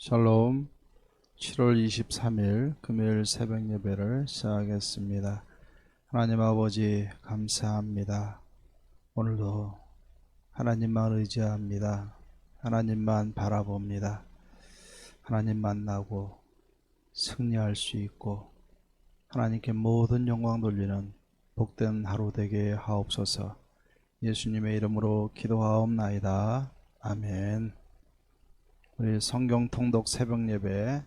샬롬. 7월 23일 금요일 새벽 예배를 시작하겠습니다. 하나님 아버지 감사합니다. 오늘도 하나님만 의지합니다. 하나님만 바라봅니다. 하나님 만나고 승리할 수 있고 하나님께 모든 영광 돌리는 복된 하루 되게 하옵소서. 예수님의 이름으로 기도하옵나이다. 아멘. 우리 성경 통독 새벽 예배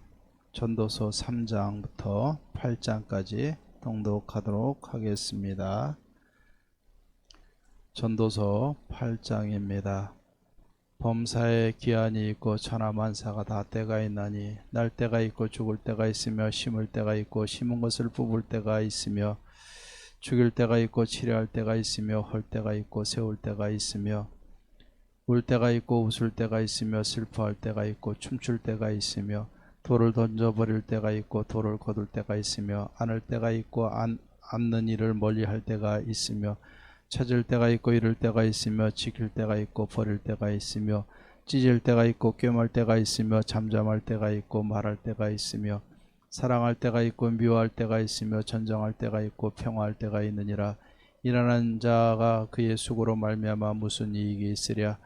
전도서 3장부터 8장까지 통독하도록 하겠습니다. 전도서 8장입니다. 범사에 기한이 있고 천하만사가 다 때가 있나니 날 때가 있고 죽을 때가 있으며 심을 때가 있고 심은 것을 뽑을 때가 있으며 죽일 때가 있고 치료할 때가 있으며 헐 때가 있고 세울 때가 있으며 울 때가 있고 웃을 때가 있으며 슬퍼할 때가 있고 춤출 때가 있으며 돌을 던져버릴 때가 있고 돌을 거둘 때가 있으며 안을 때가 있고 안는 일을 멀리할 때가 있으며 찾을 때가 있고 잃을 때가 있으며 지킬 때가 있고 버릴 때가 있으며 찢을 때가 있고 꿰맬 때가 있으며 잠잠할 때가 있고 말할 때가 있으며 사랑할 때가 있고 미워할 때가 있으며 전정할 때가 있고 평화할 때가 있느니라. 일하는 자가 그의 수고로 말미암아 무슨 이익이 있으랴.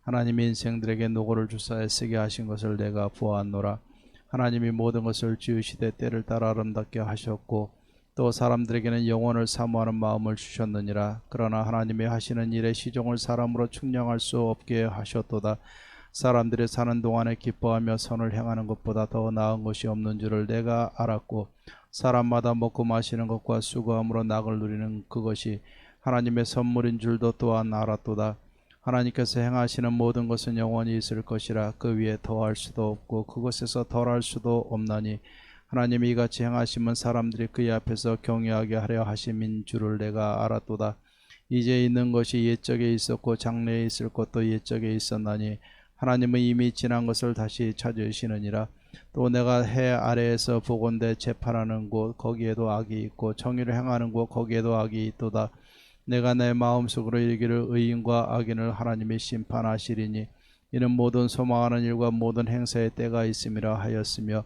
하나님이 인생들에게 노고를 주사 애쓰게 하신 것을 내가 보았노라. 하나님이 모든 것을 지으시되 때를 따라 아름답게 하셨고 또 사람들에게는 영원을 사모하는 마음을 주셨느니라. 그러나 하나님이 하시는 일의 시종을 사람으로 측량할 수 없게 하셨도다. 사람들이 사는 동안에 기뻐하며 선을 행하는 것보다 더 나은 것이 없는 줄을 내가 알았고 사람마다 먹고 마시는 것과 수고함으로 낙을 누리는 그것이 하나님의 선물인 줄도 또한 알았도다. 하나님께서 행하시는 모든 것은 영원히 있을 것이라. 그 위에 더할 수도 없고 그것에서 덜할 수도 없나니 하나님이 이같이 행하심은 사람들이 그의 앞에서 경외하게 하려 하심인 줄을 내가 알았도다. 이제 있는 것이 옛적에 있었고 장래에 있을 것도 옛적에 있었나니 하나님은 이미 지난 것을 다시 찾으시느니라. 또 내가 해 아래에서 보건대 재판하는 곳 거기에도 악이 있고 정의를 행하는 곳 거기에도 악이 있도다. 내가 내 마음속으로 이르기를 의인과 악인을 하나님이 심판하시리니 이는 모든 소망하는 일과 모든 행사의 때가 있음이라 하였으며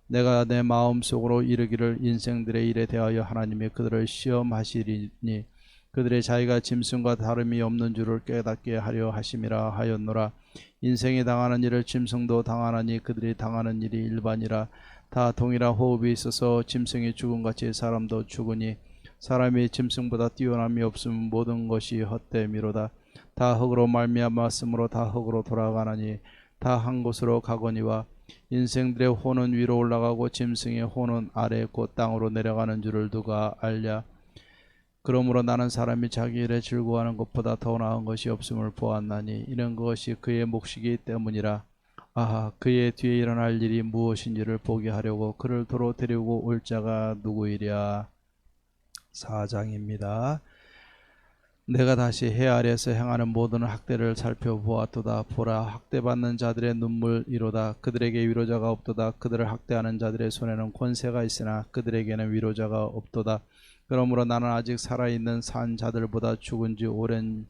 내가 내 마음속으로 이르기를 인생들의 일에 대하여 하나님이 그들을 시험하시리니 그들의 자기가 짐승과 다름이 없는 줄을 깨닫게 하려 하심이라 하였노라. 인생이 당하는 일을 짐승도 당하나니 그들이 당하는 일이 일반이라. 다 동일한 호흡이 있어서 짐승이 죽음같이 사람도 죽으니 사람이 짐승보다 뛰어남이 없으면 모든 것이 헛됨이로다. 다 흙으로 말미암았으므로 다 흙으로 돌아가나니 다 한 곳으로 가거니와 인생들의 혼은 위로 올라가고 짐승의 혼은 아래 곧 땅으로 내려가는 줄을 누가 알랴. 그러므로 나는 사람이 자기 일에 즐거워하는 것보다 더 나은 것이 없음을 보았나니 이는 그것이 그의 몫이기 때문이라. 아하, 그의 뒤에 일어날 일이 무엇인지를 보게 하려고 그를 도로 데리고 올 자가 누구이랴. 4장입니다. 내가 다시 해 아래에서 행하는 모든 학대를 살펴보았도다. 보라, 학대받는 자들의 눈물이로다. 그들에게 위로자가 없도다. 그들을 학대하는 자들의 손에는 권세가 있으나 그들에게는 위로자가 없도다. 그러므로 나는 아직 살아있는 산 자들보다 죽은 지 오랜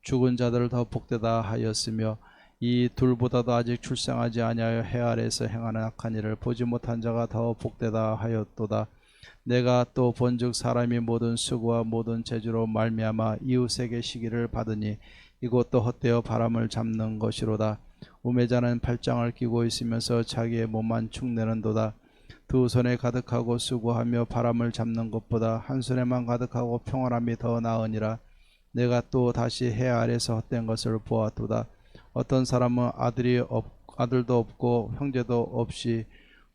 죽은 자들을 더 복되다 하였으며 이 둘보다도 아직 출생하지 아니하여 해 아래에서 행하는 악한 일을 보지 못한 자가 더 복되다 하였도다. 내가 또 본즉 사람이 모든 수고와 모든 재주로 말미암아 이웃에게 시기를 받으니 이것도 헛되어 바람을 잡는 것이로다. 우매자는 팔짱을 끼고 있으면서 자기의 몸만 축내는도다. 두 손에 가득하고 수고하며 바람을 잡는 것보다 한 손에만 가득하고 평안함이 더 나으니라. 내가 또 다시 해 아래서 헛된 것을 보았도다. 어떤 사람은 아들도 없고 형제도 없이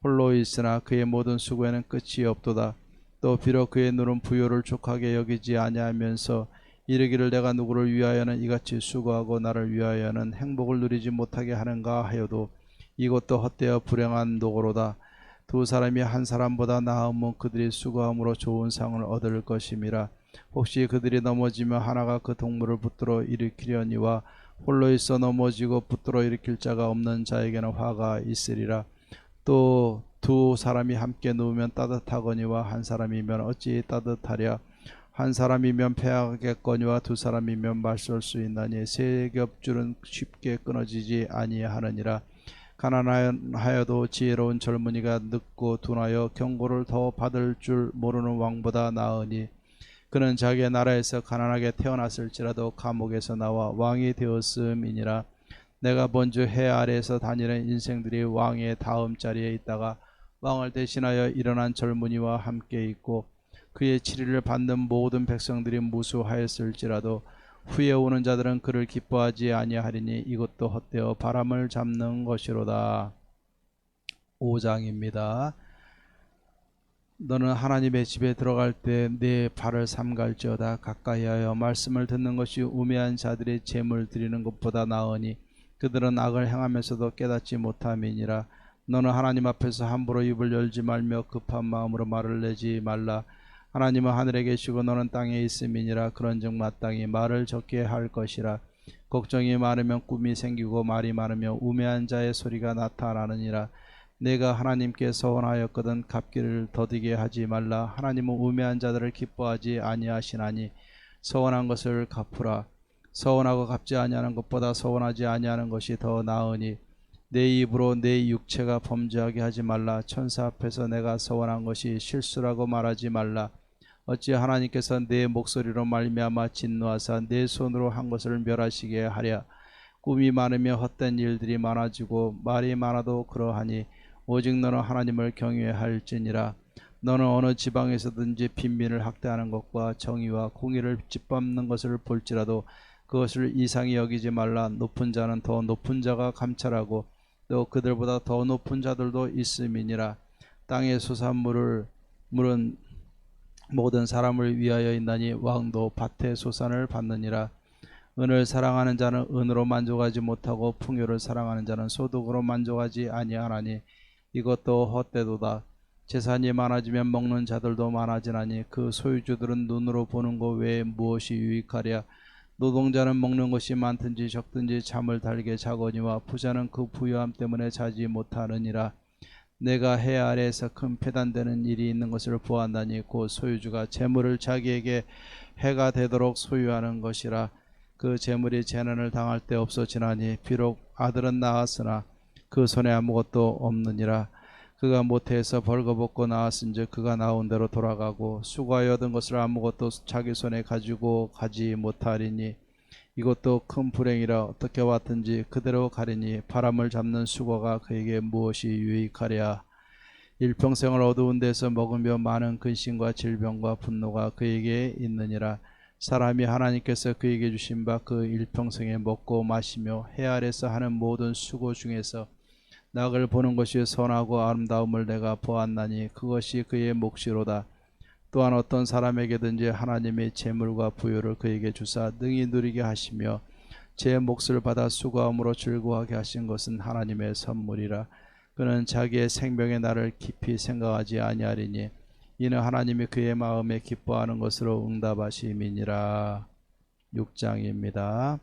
홀로 있으나 그의 모든 수고에는 끝이 없도다. 또 비록 그의 눈은 부요를 족하게 여기지 아니하면서 이르기를 내가 누구를 위하여는 이같이 수고하고 나를 위하여는 행복을 누리지 못하게 하는가 하여도 이것도 헛되어 불행한 노고로다. 두 사람이 한 사람보다 나으면 그들이 수고함으로 좋은 상을 얻을 것임이라. 혹시 그들이 넘어지면 하나가 그 동물을 붙들어 일으키려니와 홀로 있어 넘어지고 붙들어 일으킬 자가 없는 자에게는 화가 있으리라. 또 두 사람이 함께 누우면 따뜻하거니와 한 사람이면 어찌 따뜻하랴. 한 사람이면 패하겠거니와 두 사람이면 맞설 수 있나니 세 겹줄은 쉽게 끊어지지 아니하느니라. 가난하여도 지혜로운 젊은이가 늙고 둔하여 경고를 더 받을 줄 모르는 왕보다 나으니 그는 자기의 나라에서 가난하게 태어났을지라도 감옥에서 나와 왕이 되었음이니라. 내가 본주 해 아래에서 다니는 인생들이 왕의 다음 자리에 있다가 왕을 대신하여 일어난 젊은이와 함께 있고 그의 치리를 받는 모든 백성들이 무수하였을지라도 후에 오는 자들은 그를 기뻐하지 아니하리니 이것도 헛되어 바람을 잡는 것이로다. 5장입니다. 너는 하나님의 집에 들어갈 때 내 발을 삼갈지어다. 가까이하여 말씀을 듣는 것이 우매한 자들의 제물 드리는 것보다 나으니 그들은 악을 행하면서도 깨닫지 못함이니라. 너는 하나님 앞에서 함부로 입을 열지 말며 급한 마음으로 말을 내지 말라. 하나님은 하늘에 계시고 너는 땅에 있음이니라. 그런즉 마땅히 말을 적게 할 것이라. 걱정이 많으면 꿈이 생기고 말이 많으면 우매한 자의 소리가 나타나느니라. 내가 하나님께 서원하였거든 갚기를 더디게 하지 말라. 하나님은 우매한 자들을 기뻐하지 아니하시나니 서원한 것을 갚으라. 서원하고 갚지 아니하는 것보다 서원하지 아니하는 것이 더 나으니 내 입으로 내 육체가 범죄하게 하지 말라. 천사 앞에서 내가 서원한 것이 실수라고 말하지 말라. 어찌 하나님께서 내 목소리로 말미암아 진노하사 내 손으로 한 것을 멸하시게 하랴. 꿈이 많으며 헛된 일들이 많아지고 말이 많아도 그러하니 오직 너는 하나님을 경외할지니라. 너는 어느 지방에서든지 빈민을 학대하는 것과 정의와 공의를 짓밟는 것을 볼지라도 그것을 이상히 여기지 말라. 높은 자는 더 높은 자가 감찰하고 또 그들보다 더 높은 자들도 있음이니라. 땅의 소산물은 모든 사람을 위하여 있나니 왕도 밭의 소산을 받느니라. 은을 사랑하는 자는 은으로 만족하지 못하고 풍요를 사랑하는 자는 소득으로 만족하지 아니하나니 이것도 헛되도다. 재산이 많아지면 먹는 자들도 많아지나니 그 소유주들은 눈으로 보는 것 외에 무엇이 유익하랴. 노동자는 먹는 것이 많든지 적든지 잠을 달게 자거니와 부자는 그 부유함 때문에 자지 못하느니라. 내가 해 아래에서 큰 패단되는 일이 있는 것을 보았나니 곧 소유주가 재물을 자기에게 해가 되도록 소유하는 것이라. 그 재물이 재난을 당할 때 없어지나니 비록 아들은 낳았으나 그 손에 아무것도 없느니라. 그가 모태에서 벌거벗고 나왔은즉 그가 나온 대로 돌아가고 수고하여 얻은 것을 아무것도 자기 손에 가지고 가지 못하리니 이것도 큰 불행이라. 어떻게 왔든지 그대로 가리니 바람을 잡는 수고가 그에게 무엇이 유익하랴. 일평생을 어두운 데서 먹으며 많은 근심과 질병과 분노가 그에게 있느니라. 사람이 하나님께서 그에게 주신 바 그 일평생에 먹고 마시며 해 아래서 하는 모든 수고 중에서 낙을 보는 것이 선하고 아름다움을 내가 보았나니 그것이 그의 몫이로다. 또한 어떤 사람에게든지 하나님의 재물과 부유를 그에게 주사 능히 누리게 하시며 제 몫을 받아 수고함으로 즐거워하게 하신 것은 하나님의 선물이라. 그는 자기의 생명의 날을 깊이 생각하지 아니하리니 이는 하나님이 그의 마음에 기뻐하는 것으로 응답하심이니라. 6장입니다.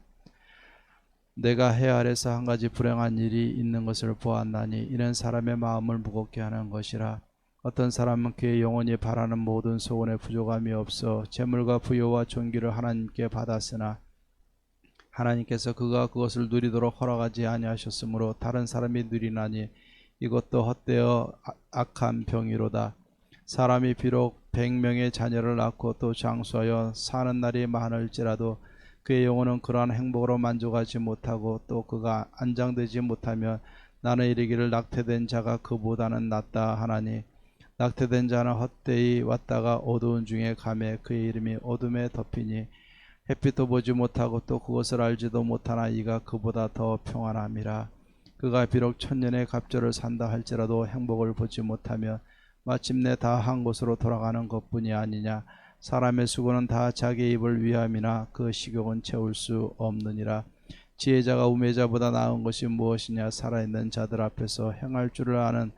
내가 해 아래서 한 가지 불행한 일이 있는 것을 보았나니 이는 사람의 마음을 무겁게 하는 것이라. 어떤 사람은 그의 영혼이 바라는 모든 소원에 부족함이 없어 재물과 부여와 존귀를 하나님께 받았으나 하나님께서 그가 그것을 누리도록 허락하지 아니하셨으므로 다른 사람이 누리나니 이것도 헛되어 악한 병이로다. 사람이 비록 100명의 자녀를 낳고 또 장수하여 사는 날이 많을지라도 그의 영혼은 그러한 행복으로 만족하지 못하고 또 그가 안장되지 못하면 나는 이르기를 낙태된 자가 그보다는 낫다 하나니 낙태된 자는 헛되이 왔다가 어두운 중에 가매 그의 이름이 어둠에 덮이니 햇빛도 보지 못하고 또 그것을 알지도 못하나 이가 그보다 더 평안함이라. 그가 비록 천년의 갑절을 산다 할지라도 행복을 보지 못하며 마침내 다 한 곳으로 돌아가는 것뿐이 아니냐. 사람의 수고는 다 자기 입을 위함이나 그 식욕은 채울 수 없느니라. 지혜자가 우매자보다 나은 것이 무엇이냐. 살아있는 자들 앞에서 행할 줄을 아는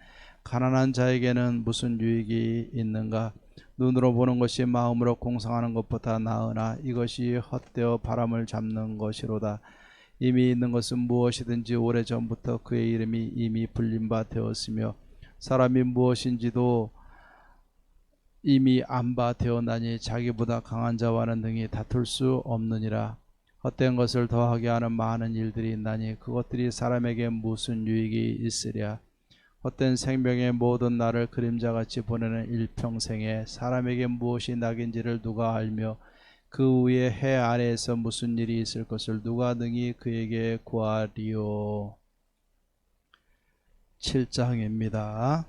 가난한 자에게는 무슨 유익이 있는가. 눈으로 보는 것이 마음으로 공상하는 것보다 나으나 이것이 헛되어 바람을 잡는 것이로다. 이미 있는 것은 무엇이든지 오래전부터 그의 이름이 이미 불린 바 되었으며 사람이 무엇인지도 이미 안 바 되었나니 자기보다 강한 자와는 능히 다툴 수 없느니라. 헛된 것을 더하게 하는 많은 일들이 있나니 그것들이 사람에게 무슨 유익이 있으랴. 헛된 생명의 모든 날을 그림자같이 보내는 일평생에 사람에게 무엇이 낙인지를 누가 알며 그 위에 해 아래에서 무슨 일이 있을 것을 누가 능히 그에게 구하리요. 7장입니다.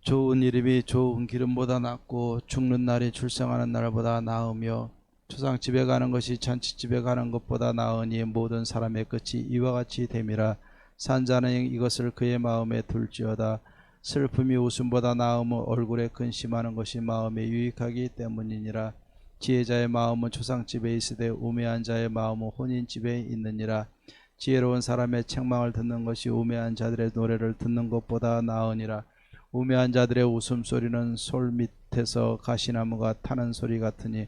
좋은 이름이 좋은 기름보다 낫고 죽는 날이 출생하는 날보다 나으며 초상집에 가는 것이 잔치집에 가는 것보다 나으니 모든 사람의 끝이 이와 같이 됨이라. 산자는 이것을 그의 마음에 둘지어다. 슬픔이 웃음보다 나으며 얼굴에 근심하는 것이 마음에 유익하기 때문이니라. 지혜자의 마음은 초상집에 있으되 우매한 자의 마음은 혼인집에 있느니라. 지혜로운 사람의 책망을 듣는 것이 우매한 자들의 노래를 듣는 것보다 나으니라. 우매한 자들의 웃음소리는 솔 밑에서 가시나무가 타는 소리 같으니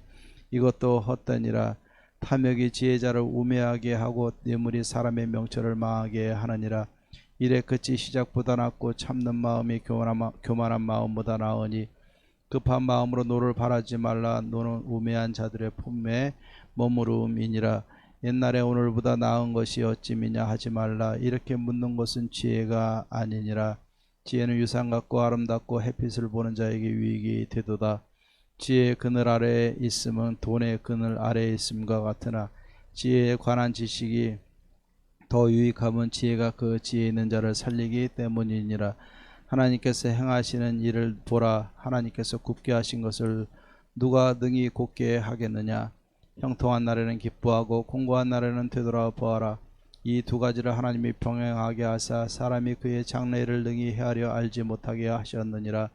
이것도 헛되니라. 탐욕이 지혜자를 우매하게 하고 뇌물이 사람의 명철을 망하게 하느니라. 일의 끝이 시작보다 낫고 참는 마음이 교만한 마음보다 나으니 급한 마음으로 노를 바라지 말라. 노는 우매한 자들의 품에 머무름이니라. 옛날에 오늘보다 나은 것이 어찌미냐 하지 말라. 이렇게 묻는 것은 지혜가 아니니라. 지혜는 유산 같고 아름답고 햇빛을 보는 자에게 유익이 되도다. 지혜의 그늘 아래에 있음은 돈의 그늘 아래에 있음과 같으나 지혜에 관한 지식이 더 유익함은 지혜가 그 지혜 있는 자를 살리기 때문이니라. 하나님께서 행하시는 일을 보라. 하나님께서 굽게 하신 것을 누가 능히 곧게 하겠느냐. 형통한 날에는 기뻐하고 공고한 날에는 되돌아 보아라. 이 두 가지를 하나님이 병행하게 하사 사람이 그의 장래일을 능히 헤아려 알지 못하게 하셨느니라.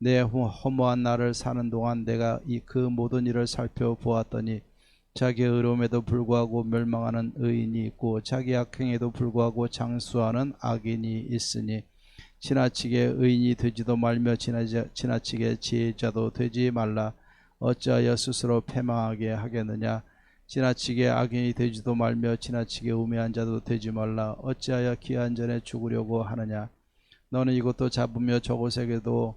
내 허무한 날을 사는 동안 내가 그 모든 일을 살펴보았더니 자기의 의로움에도 불구하고 멸망하는 의인이 있고 자기 악행에도 불구하고 장수하는 악인이 있으니 지나치게 의인이 되지도 말며 지나치게 지혜자도 되지 말라. 어찌하여 스스로 패망하게 하겠느냐. 지나치게 악인이 되지도 말며 지나치게 우매한 자도 되지 말라. 어찌하여 기한 전에 죽으려고 하느냐. 너는 이것도 잡으며 저것에게도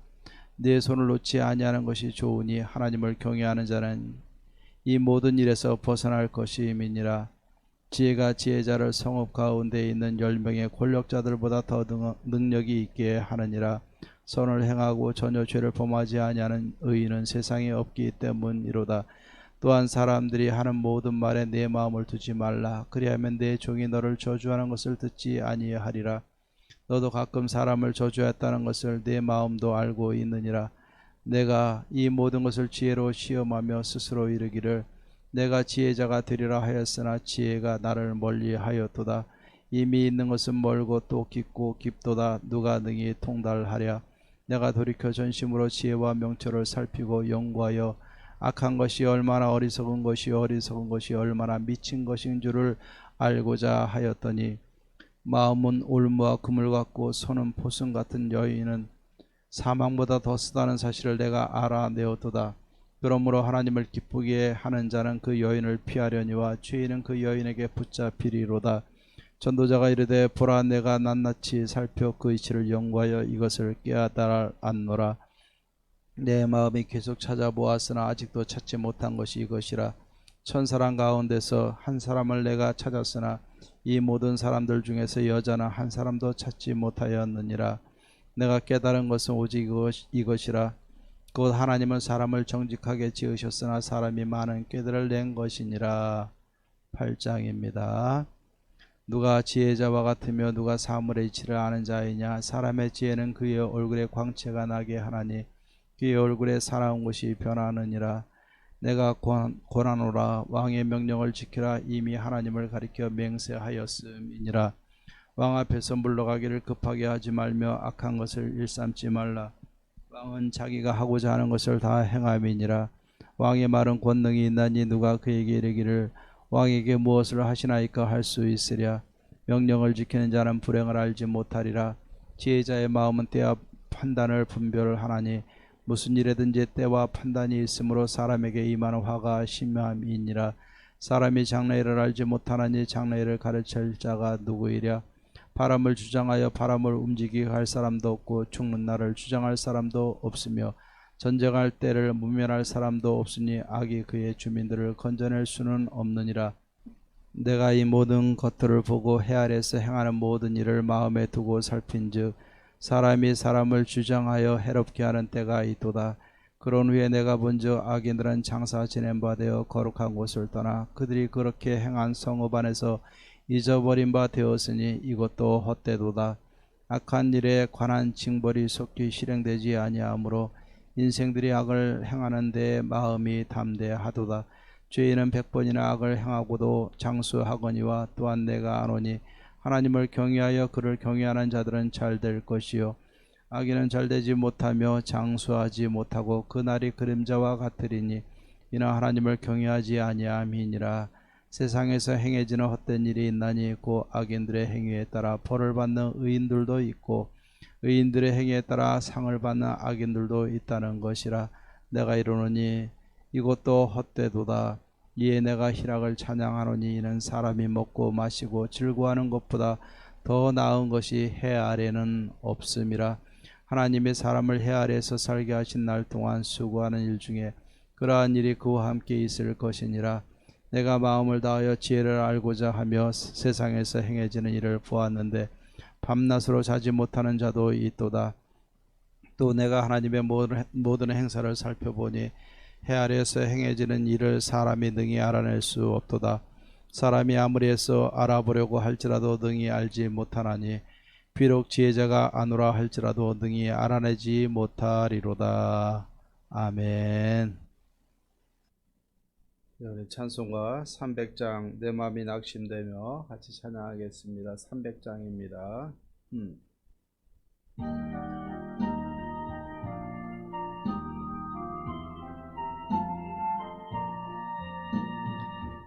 내 손을 놓지 아니하는 것이 좋으니 하나님을 경외하는 자는 이 모든 일에서 벗어날 것임이니라. 지혜가 지혜자를 성읍 가운데 있는 10명의 권력자들보다 더 능력이 있게 하느니라. 선을 행하고 전혀 죄를 범하지 아니하는 의인은 세상에 없기 때문이로다. 또한 사람들이 하는 모든 말에 내 마음을 두지 말라. 그리하면 내 종이 너를 저주하는 것을 듣지 아니하리라. 너도 가끔 사람을 저주했다는 것을 내 마음도 알고 있느니라. 내가 이 모든 것을 지혜로 시험하며 스스로 이르기를 내가 지혜자가 되리라 하였으나 지혜가 나를 멀리하였도다. 이미 있는 것은 멀고 또 깊고 깊도다. 누가 능히 통달하랴. 내가 돌이켜 전심으로 지혜와 명철을 살피고 연구하여 악한 것이 얼마나 어리석은 것이 얼마나 미친 것인 줄을 알고자 하였더니 마음은 올무와 그물 같고 손은 포승 같은 여인은 사망보다 더 쓰다는 사실을 내가 알아내었도다. 그러므로 하나님을 기쁘게 하는 자는 그 여인을 피하려니와 죄인은 그 여인에게 붙잡히리로다. 전도자가 이르되 보라 내가 낱낱이 살펴 그 이치를 연구하여 이것을 깨달았노라. 내 마음이 계속 찾아보았으나 아직도 찾지 못한 것이 이것이라. 천사람 가운데서 한 사람을 내가 찾았으나 이 모든 사람들 중에서 여자는 한 사람도 찾지 못하였느니라. 내가 깨달은 것은 오직 이것이라. 곧 하나님은 사람을 정직하게 지으셨으나 사람이 많은 꾀들을 낸 것이니라. 8장입니다. 누가 지혜자와 같으며 누가 사물의 이치를 아는 자이냐. 사람의 지혜는 그의 얼굴에 광채가 나게 하나니 그의 얼굴에 사나운 것이 변하느니라. 내가 권하노라. 왕의 명령을 지키라. 이미 하나님을 가리켜 맹세하였음이니라. 왕 앞에서 물러가기를 급하게 하지 말며 악한 것을 일삼지 말라. 왕은 자기가 하고자 하는 것을 다 행함이니라. 왕의 말은 권능이 있나니 누가 그에게 이르기를 왕에게 무엇을 하시나이까 할 수 있으랴. 명령을 지키는 자는 불행을 알지 못하리라. 지혜자의 마음은 때와 판단을 분별하나니 무슨 일에든지 때와 판단이 있으므로 사람에게 임하는 화가 심함이니라. 사람이 장래일을 알지 못하나니 장래일을 가르칠 자가 누구이랴. 바람을 주장하여 바람을 움직이게 할 사람도 없고 죽는 날을 주장할 사람도 없으며 전쟁할 때를 무면할 사람도 없으니 악이 그의 주민들을 건져낼 수는 없느니라. 내가 이 모든 것들을 보고 해 아래에서 행하는 모든 일을 마음에 두고 살핀즉 사람이 사람을 주장하여 해롭게 하는 때가 있도다. 그런 후에 내가 본즉 악인들은 장사 지낸 바 되어 거룩한 곳을 떠나 그들이 그렇게 행한 성읍 안에서 잊어버린 바 되었으니 이것도 헛되도다. 악한 일에 관한 징벌이 속히 실행되지 아니하므로 인생들이 악을 행하는 데 마음이 담대하도다. 죄인은 100번이나 악을 행하고도 장수하거니와 또한 내가 아노니 하나님을 경외하여 그를 경외하는 자들은 잘 될 것이요 악인은 잘되지 못하며 장수하지 못하고 그 날이 그림자와 같으리니 이는 하나님을 경외하지 아니함이니라. 세상에서 행해지는 헛된 일이 있나니 곧 악인들의 행위에 따라 벌을 받는 의인들도 있고 의인들의 행위에 따라 상을 받는 악인들도 있다는 것이라. 내가 이르노니 이것도 헛되도다. 이에 내가 희락을 찬양하노니 이는 사람이 먹고 마시고 즐거워하는 것보다 더 나은 것이 해 아래는 없음이라. 하나님이 사람을 해 아래에서 살게 하신 날 동안 수고하는 일 중에 그러한 일이 그와 함께 있을 것이니라. 내가 마음을 다하여 지혜를 알고자 하며 세상에서 행해지는 일을 보았는데 밤낮으로 자지 못하는 자도 있도다. 또 내가 하나님의 모든 행사를 살펴보니 해 아래에서 행해지는 일을 사람이 능히 알아낼 수 없도다. 사람이 아무리 해서 알아보려고 할지라도 능히 알지 못하나니 비록 지혜자가 아노라 할지라도 능히 알아내지 못하리로다. 아멘. 우리 찬송가 300장 내 마음이 낙심되며 같이 찬양하겠습니다. 300장입니다.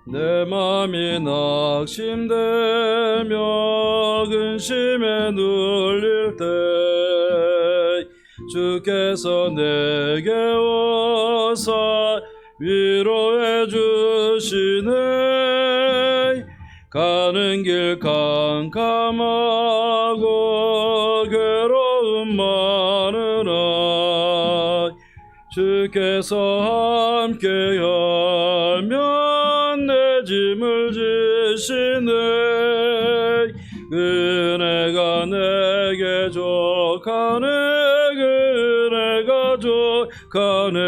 내 맘이 낙심되며 근심에 눌릴 때 주께서 내게 오사 위로해 주시네. 가는 길 캄캄하고 괴로움 많으나 주께서 함께하면 내 짐을 지시네. 은혜가 내게 족하네. 은혜가 족하네.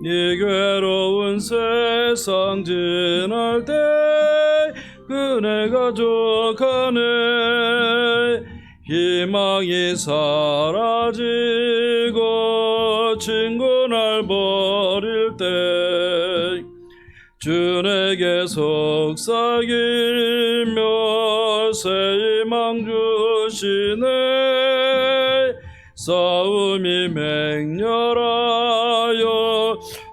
이 괴로운 세상 지날 때 은혜가 족하네. 희망이 사라지고 친구 날 버릴 때 주 내게 속삭이며 새 희망 주시네. 싸움이 맹렬하여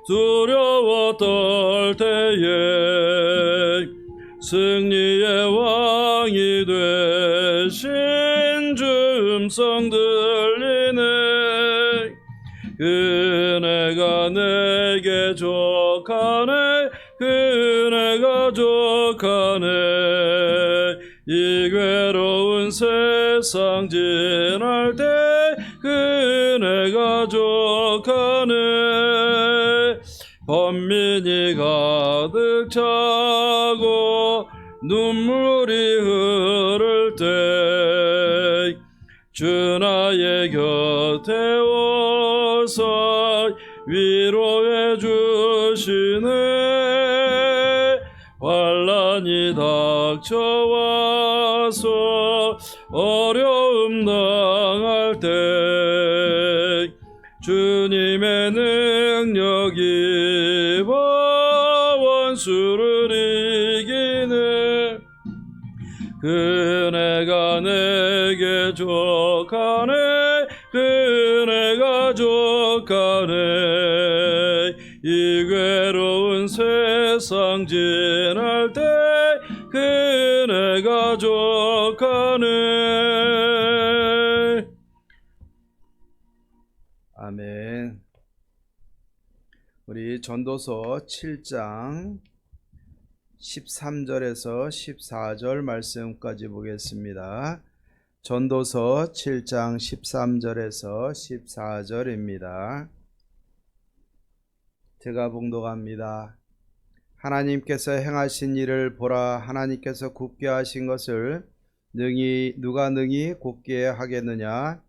두려워 떨 때에 승리의 왕이 되신 주 음성 들리네. 은혜가 내게 족하네. 은혜가 족하네. 이 괴로운 세상 지날 때 은혜가 족하네. 번민이 가득 차고 눈물이 흐를 때 주 나의 곁에 오사 위로해 주시네. 환난이 닥쳐와서 어려움 당할 때 주님의 능력이 원수를 이기네. 은혜가 내게 족하네. 은혜가 족하네. 이 괴로운 세상 지날 때 은혜가 족하네. 아멘. 우리 전도서 7장 13절에서 14절 말씀까지 보겠습니다. 전도서 7장 13절에서 14절입니다. 제가 봉독합니다. 하나님께서 행하신 일을 보라. 하나님께서 굳게 하신 것을 누가 능히 굳게 하겠느냐.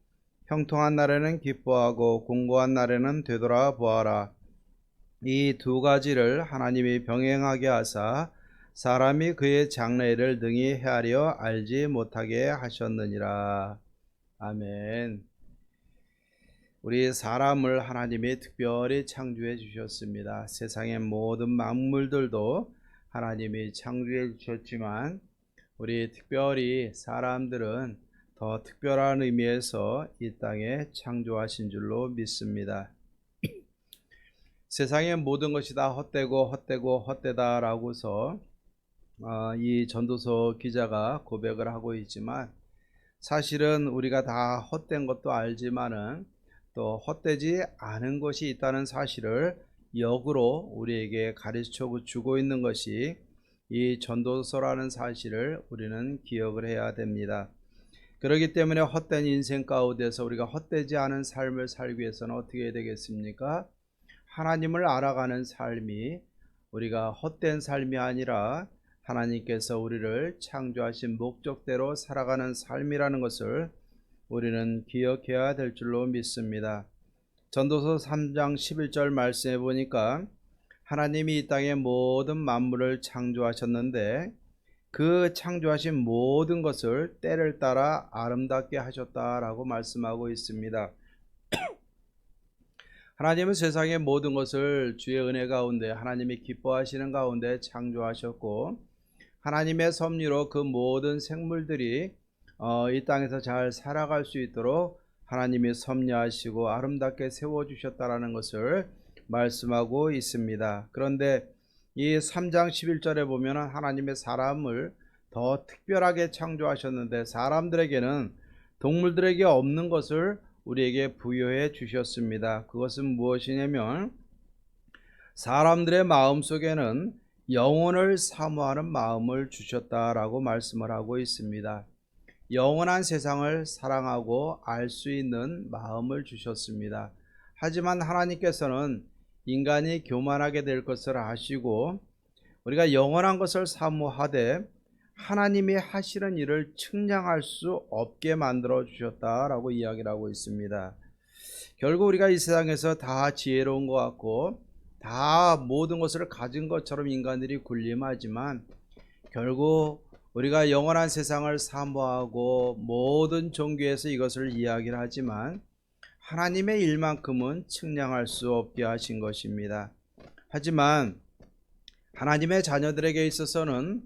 형통한 날에는 기뻐하고 공고한 날에는 되돌아 보아라. 이 두 가지를 하나님이 병행하게 하사 사람이 그의 장래를 능히 헤아려 알지 못하게 하셨느니라. 아멘. 우리 사람을 하나님이 특별히 창조해 주셨습니다. 세상의 모든 만물들도 하나님이 창조해 주셨지만 우리 특별히 사람들은 더 특별한 의미에서 이 땅에 창조하신 줄로 믿습니다. 세상의 모든 것이 다 헛되고 헛되다라고서 이 전도서 기자가 고백을 하고 있지만 사실은 우리가 다 헛된 것도 알지만은 또 헛되지 않은 것이 있다는 사실을 역으로 우리에게 가르쳐 주고 있는 것이 이 전도서라는 사실을 우리는 기억을 해야 됩니다. 그렇기 때문에 헛된 인생 가운데서 우리가 헛되지 않은 삶을 살기 위해서는 어떻게 해야 되겠습니까? 하나님을 알아가는 삶이 우리가 헛된 삶이 아니라 하나님께서 우리를 창조하신 목적대로 살아가는 삶이라는 것을 우리는 기억해야 될 줄로 믿습니다. 전도서 3장 11절 말씀해 보니까 하나님이 이 땅의 모든 만물을 창조하셨는데 그 창조하신 모든 것을 때를 따라 아름답게 하셨다라고 말씀하고 있습니다. 하나님은 세상의 모든 것을 주의 은혜 가운데 하나님이 기뻐하시는 가운데 창조하셨고 하나님의 섭리로 그 모든 생물들이 이 땅에서 잘 살아갈 수 있도록 하나님이 섭리하시고 아름답게 세워주셨다라는 것을 말씀하고 있습니다. 그런데 이 3장 11절에 보면 하나님의 사람을 더 특별하게 창조하셨는데 사람들에게는 동물들에게 없는 것을 우리에게 부여해 주셨습니다. 그것은 무엇이냐면 사람들의 마음 속에는 영혼을 사모하는 마음을 주셨다라고 말씀을 하고 있습니다. 영원한 세상을 사랑하고 알 수 있는 마음을 주셨습니다. 하지만 하나님께서는 인간이 교만하게 될 것을 아시고 우리가 영원한 것을 사모하되 하나님이 하시는 일을 측량할 수 없게 만들어 주셨다라고 이야기를 하고 있습니다. 결국 우리가 이 세상에서 다 지혜로운 것 같고 다 모든 것을 가진 것처럼 인간들이 군림하지만 결국 우리가 영원한 세상을 사모하고 모든 종교에서 이것을 이야기를 하지만 하나님의 일만큼은 측량할 수 없게 하신 것입니다. 하지만 하나님의 자녀들에게 있어서는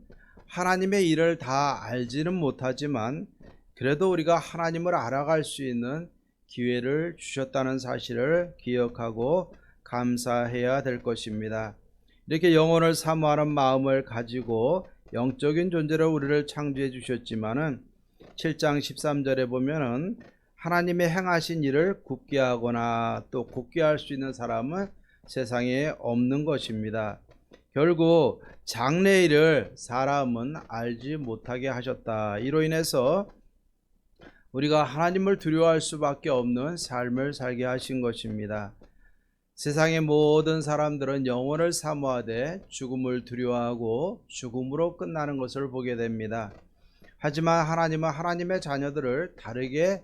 하나님의 일을 다 알지는 못하지만 그래도 우리가 하나님을 알아갈 수 있는 기회를 주셨다는 사실을 기억하고 감사해야 될 것입니다. 이렇게 영혼을 사모하는 마음을 가지고 영적인 존재로 우리를 창조해 주셨지만은 7장 13절에 보면은 하나님의 행하신 일을 굳게 하거나 또 굳게 할 수 있는 사람은 세상에 없는 것입니다. 결국 장래일을 사람은 알지 못하게 하셨다. 이로 인해서 우리가 하나님을 두려워할 수밖에 없는 삶을 살게 하신 것입니다. 세상의 모든 사람들은 영혼을 사모하되 죽음을 두려워하고 죽음으로 끝나는 것을 보게 됩니다. 하지만 하나님은 하나님의 자녀들을 다르게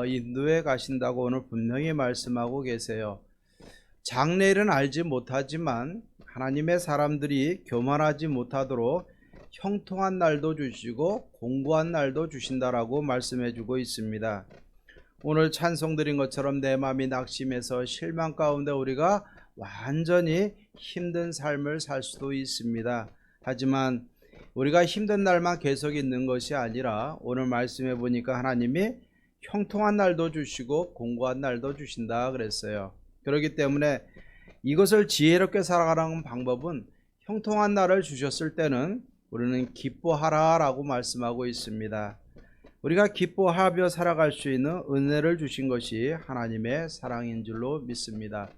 인도해 가신다고 오늘 분명히 말씀하고 계세요. 장래일은 알지 못하지만 하나님의 사람들이 교만하지 못하도록 형통한 날도 주시고 공고한 날도 주신다라고 말씀해 주고 있습니다. 오늘 찬송 드린 것처럼 내 마음이 낙심해서 실망 가운데 우리가 완전히 힘든 삶을 살 수도 있습니다. 하지만 우리가 힘든 날만 계속 있는 것이 아니라 오늘 말씀해 보니까 하나님이 형통한 날도 주시고 공고한 날도 주신다 그랬어요. 그렇기 때문에 이것을 지혜롭게 살아가는 방법은 형통한 날을 주셨을 때는 우리는 기뻐하라 라고 말씀하고 있습니다. 우리가 기뻐하며 살아갈 수 있는 은혜를 주신 것이 하나님의 사랑인 줄로 믿습니다.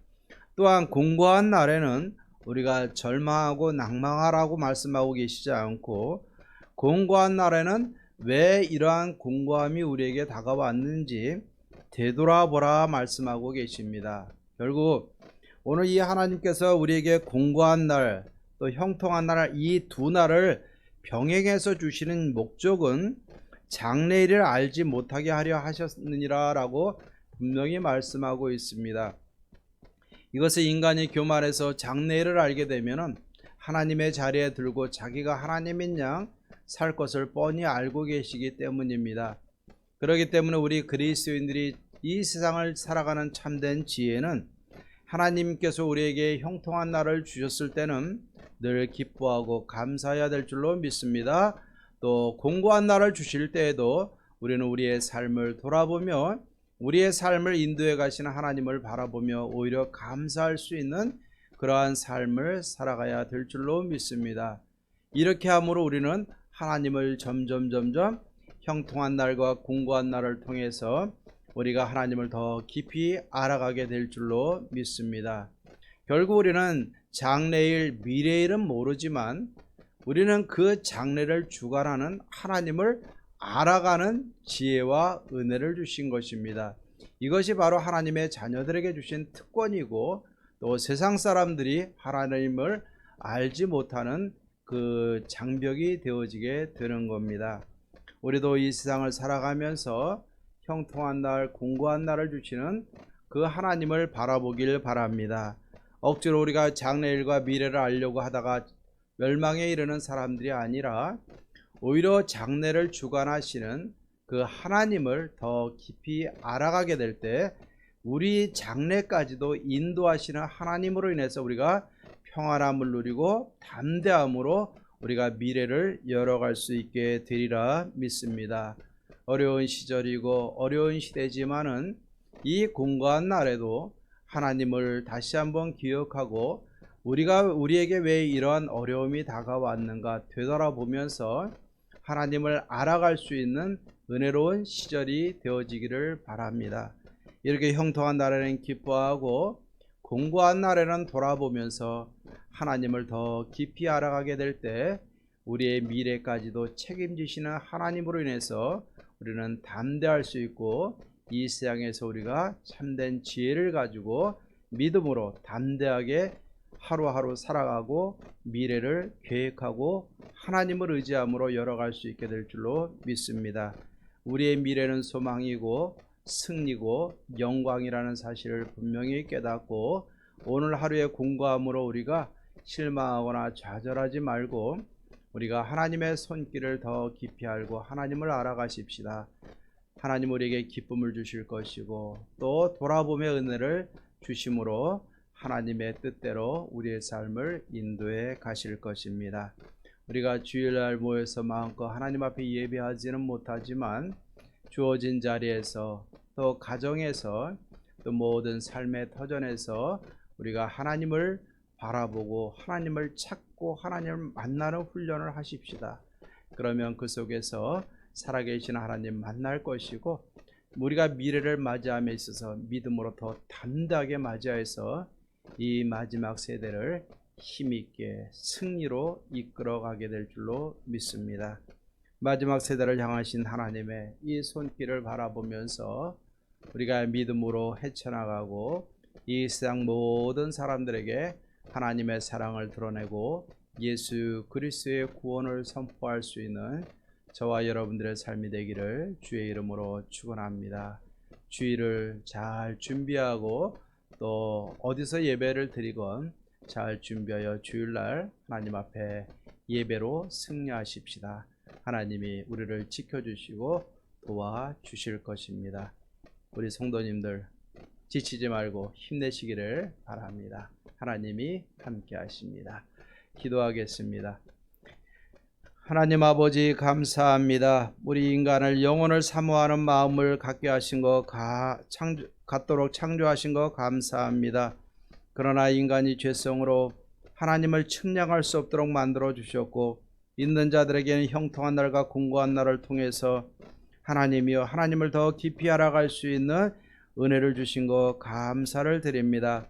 또한 공고한 날에는 우리가 절망하고 낭망하라고 말씀하고 계시지 않고 공고한 날에는 왜 이러한 공고함이 우리에게 다가왔는지 되돌아보라 말씀하고 계십니다. 결국 오늘 이 하나님께서 우리에게 공고한 날, 또 형통한 날, 이 두 날을 병행해서 주시는 목적은 장래일을 알지 못하게 하려 하셨느니라 라고 분명히 말씀하고 있습니다. 이것을 인간이 교만해서 장래일을 알게 되면 하나님의 자리에 들고 자기가 하나님인 양 살 것을 뻔히 알고 계시기 때문입니다. 그렇기 때문에 우리 그리스도인들이 이 세상을 살아가는 참된 지혜는 하나님께서 우리에게 형통한 날을 주셨을 때는 늘 기뻐하고 감사해야 될 줄로 믿습니다. 또 공고한 날을 주실 때에도 우리는 우리의 삶을 돌아보며 우리의 삶을 인도해 가시는 하나님을 바라보며 오히려 감사할 수 있는 그러한 삶을 살아가야 될 줄로 믿습니다. 이렇게 함으로 우리는 하나님을 점점 형통한 날과 공고한 날을 통해서 우리가 하나님을 더 깊이 알아가게 될 줄로 믿습니다. 결국 우리는 장래일, 미래일은 모르지만 우리는 그 장래를 주관하는 하나님을 알아가는 지혜와 은혜를 주신 것입니다. 이것이 바로 하나님의 자녀들에게 주신 특권이고, 또 세상 사람들이 하나님을 알지 못하는 그 장벽이 되어지게 되는 겁니다. 우리도 이 세상을 살아가면서 형통한 날, 공고한 날을 주시는 그 하나님을 바라보길 바랍니다. 억지로 우리가 장래일과 미래를 알려고 하다가 멸망에 이르는 사람들이 아니라 오히려 장래를 주관하시는 그 하나님을 더 깊이 알아가게 될 때 우리 장래까지도 인도하시는 하나님으로 인해서 우리가 평안함을 누리고 담대함으로 우리가 미래를 열어갈 수 있게 되리라 믿습니다. 어려운 시절이고 어려운 시대지만은 이 공고한 날에도 하나님을 다시 한번 기억하고 우리에게 왜 이러한 어려움이 다가왔는가 되돌아보면서 하나님을 알아갈 수 있는 은혜로운 시절이 되어지기를 바랍니다. 이렇게 형통한 날에는 기뻐하고 공고한 날에는 돌아보면서 하나님을 더 깊이 알아가게 될 때 우리의 미래까지도 책임지시는 하나님으로 인해서 우리는 담대할 수 있고, 이 세상에서 우리가 참된 지혜를 가지고 믿음으로 담대하게 하루하루 살아가고 미래를 계획하고 하나님을 의지함으로 열어갈 수 있게 될 줄로 믿습니다. 우리의 미래는 소망이고 승리고 영광이라는 사실을 분명히 깨닫고, 오늘 하루의 공고함으로 우리가 실망하거나 좌절하지 말고 우리가 하나님의 손길을 더 깊이 알고 하나님을 알아가십시다. 하나님 우리에게 기쁨을 주실 것이고 또 돌아봄의 은혜를 주심으로 하나님의 뜻대로 우리의 삶을 인도해 가실 것입니다. 우리가 주일날 모여서 마음껏 하나님 앞에 예배하지는 못하지만 주어진 자리에서 또 가정에서 또 모든 삶의 터전에서 우리가 하나님을 바라보고 하나님을 찾고 하나님을 만나는 훈련을 하십시다. 그러면 그 속에서 살아계신 하나님 만날 것이고, 우리가 미래를 맞이함에 있어서 믿음으로 더 담대하게 맞이해서 이 마지막 세대를 힘있게 승리로 이끌어가게 될 줄로 믿습니다. 마지막 세대를 향하신 하나님의 이 손길을 바라보면서 우리가 믿음으로 헤쳐나가고 이 세상 모든 사람들에게 하나님의 사랑을 드러내고 예수 그리스도의 구원을 선포할 수 있는 저와 여러분들의 삶이 되기를 주의 이름으로 축원합니다. 주일을 잘 준비하고 또 어디서 예배를 드리건 잘 준비하여 주일날 하나님 앞에 예배로 승리하십시다. 하나님이 우리를 지켜주시고 도와주실 것입니다. 우리 성도님들 지치지 말고 힘내시기를 바랍니다. 하나님이 함께 하십니다. 기도하겠습니다. 하나님 아버지 감사합니다. 우리 인간을 영혼을 사모하는 마음을 갖게 하신 것 갖도록 창조하신 것 감사합니다. 그러나 인간이 죄성으로 하나님을 측량할 수 없도록 만들어 주셨고, 있는 자들에게는 형통한 날과 공고한 날을 통해서 하나님이여 하나님을 더 깊이 알아갈 수 있는 은혜를 주신 것 감사를 드립니다.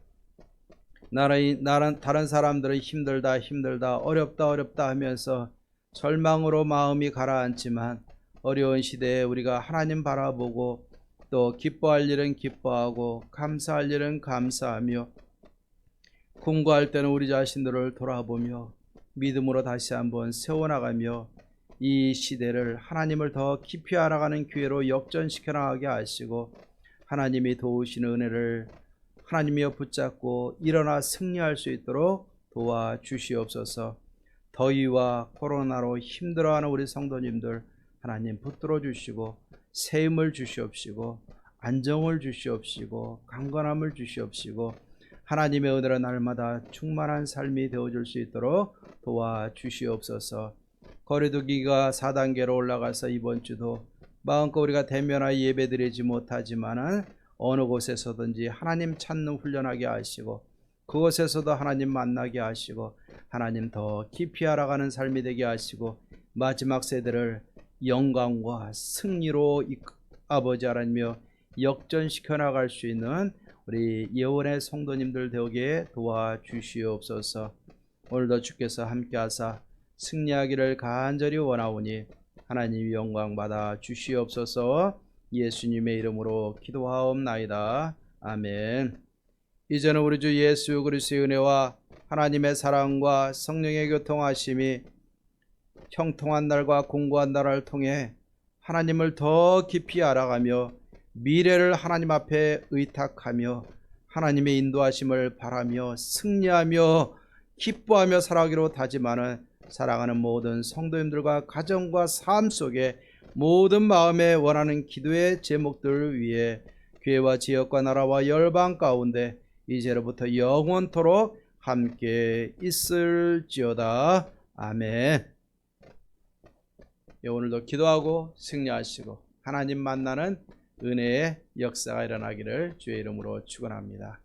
다른 사람들은 힘들다 어렵다 하면서 절망으로 마음이 가라앉지만 어려운 시대에 우리가 하나님 바라보고 또 기뻐할 일은 기뻐하고 감사할 일은 감사하며 궁고할 때는 우리 자신들을 돌아보며 믿음으로 다시 한번 세워나가며 이 시대를 하나님을 더 깊이 알아가는 기회로 역전시켜 나가게 하시고 하나님이 도우시는 은혜를 하나님이여 붙잡고 일어나 승리할 수 있도록 도와주시옵소서. 더위와 코로나로 힘들어하는 우리 성도님들 하나님 붙들어 주시고 새 힘을 주시옵시고 안정을 주시옵시고 강건함을 주시옵시고 하나님의 은혜로 날마다 충만한 삶이 되어줄 수 있도록 도와주시옵소서. 거리두기가 4단계로 올라가서 이번 주도 마음껏 우리가 대면하여 예배드리지 못하지만은 어느 곳에서든지 하나님 찾는 훈련하게 하시고 그곳에서도 하나님 만나게 하시고 하나님 더 깊이 알아가는 삶이 되게 하시고 마지막 세대를 영광과 승리로 아버지 하나님이여 역전시켜 나갈 수 있는 우리 예언의 성도님들 되게 도와주시옵소서. 오늘도 주께서 함께하사 승리하기를 간절히 원하오니 하나님 영광 받아 주시옵소서. 예수님의 이름으로 기도하옵나이다. 아멘. 이제는 우리 주 예수 그리스도의 은혜와 하나님의 사랑과 성령의 교통하심이 형통한 날과 공고한 날을 통해 하나님을 더 깊이 알아가며 미래를 하나님 앞에 의탁하며 하나님의 인도하심을 바라며 승리하며 기뻐하며 살아가기로 다짐하는 사랑하는 모든 성도님들과 가정과 삶 속에 모든 마음에 원하는 기도의 제목들을 위해 교회와 지역과 나라와 열방 가운데 이제로부터 영원토록 함께 있을지어다. 아멘. 오늘도 기도하고 승리하시고 하나님 만나는 은혜의 역사가 일어나기를 주의 이름으로 축원합니다.